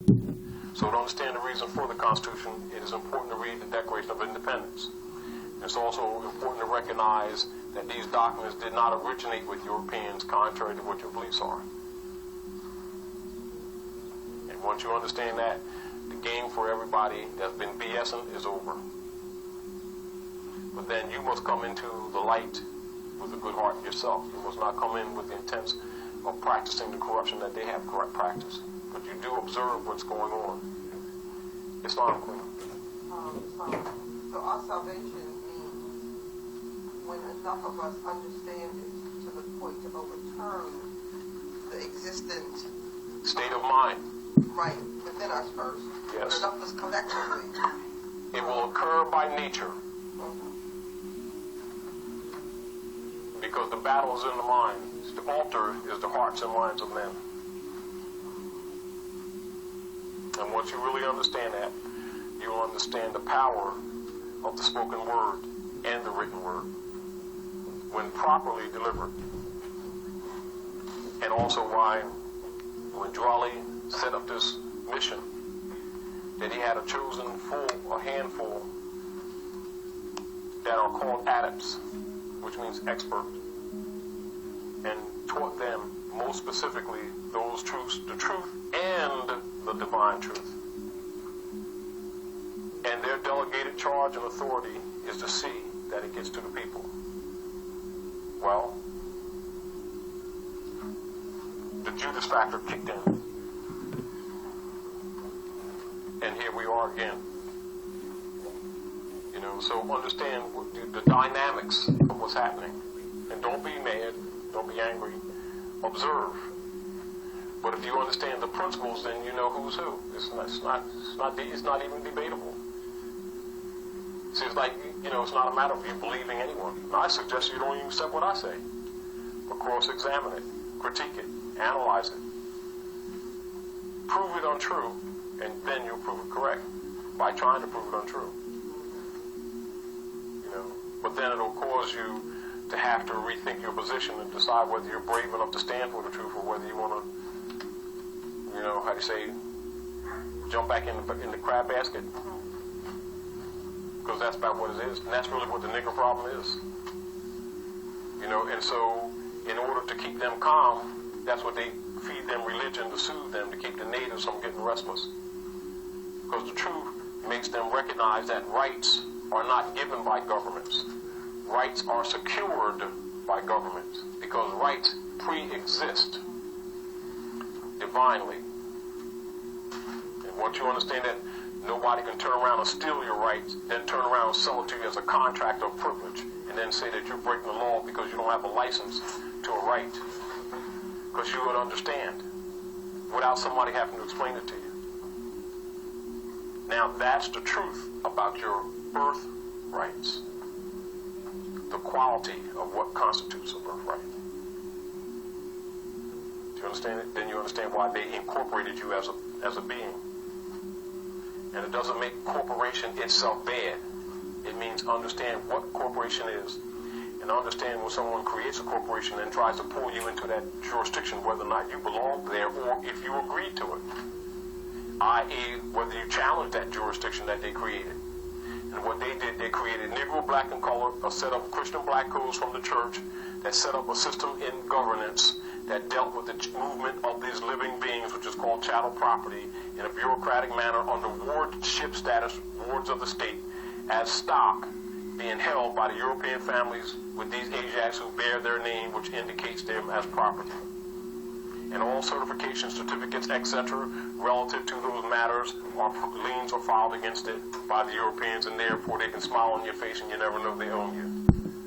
So to understand the reason for the Constitution, it is important to read the Declaration of Independence. It's also important to recognize that these documents did not originate with Europeans, contrary to what your beliefs are. And once you understand that, the game for everybody that's been BSing is over. But then you must come into the light with a good heart yourself. You must not come in with the intent of practicing the corruption that they have correct practice. But you do observe what's going on. Islam, Queen. So our salvation means when enough of us understand it to the point to overturn the existent state of mind. Right, within us first. Yes. When enough of us collectively. It will occur by nature. Because the battle is in the mind. The altar is the hearts and minds of men. And once you really understand that, you will understand the power of the spoken word and the written word when properly delivered. And also why, when Jwali set up this mission, that he had a handful that are called adepts, which means expert, and taught them most specifically those truths, the truth and the divine truth. And their delegated charge and authority is to see that it gets to the people. Well, the Judas factor kicked in. And here we are again. You know, so understand the dynamics of what's happening. And don't be mad, don't be angry. Observe. But if you understand the principles, then you know who's who. It's not even debatable. See, it's like, you know, it's not a matter of you believing anyone. I suggest you don't even accept what I say. But cross-examine it, critique it, analyze it. Prove it untrue, and then you'll prove it correct by trying to prove it untrue. You know, but then it'll cause you to have to rethink your position and decide whether you're brave enough to stand for the truth or whether you want to, you know, how do you say, jump back in the crab basket. Because that's about what it is. And that's really what the nigger problem is. You know, and so in order to keep them calm, that's what they feed them religion to soothe them, to keep the natives from getting restless. Because the truth makes them recognize that rights are not given by governments. Rights are secured by governments. Because rights pre-exist divinely. And once you understand that nobody can turn around and steal your rights, then turn around and sell it to you as a contract of privilege, and then say that you're breaking the law because you don't have a license to a right. Because you would understand without somebody having to explain it to you. Now that's the truth about your birth rights. The quality of what constitutes a birthright. Do you understand it? Then you understand why they incorporated you as a being. And it doesn't make corporation itself bad. It means understand what corporation is, and understand when someone creates a corporation and tries to pull you into that jurisdiction, whether or not you belong there or if you agree to it. I.e., whether you challenge that jurisdiction that they created. And what they did, they created Negro, black, and color, a set of Christian black codes from the church that set up a system in governance that dealt with the movement of these living beings, which is called chattel property, in a bureaucratic manner under wardship status, wards of the state, as stock being held by the European families with these Asiatics who bear their name, which indicates them as property. And all certification certificates, etc., relative to those matters, liens are filed against it by the Europeans, and therefore they can smile on your face and you never know they own you.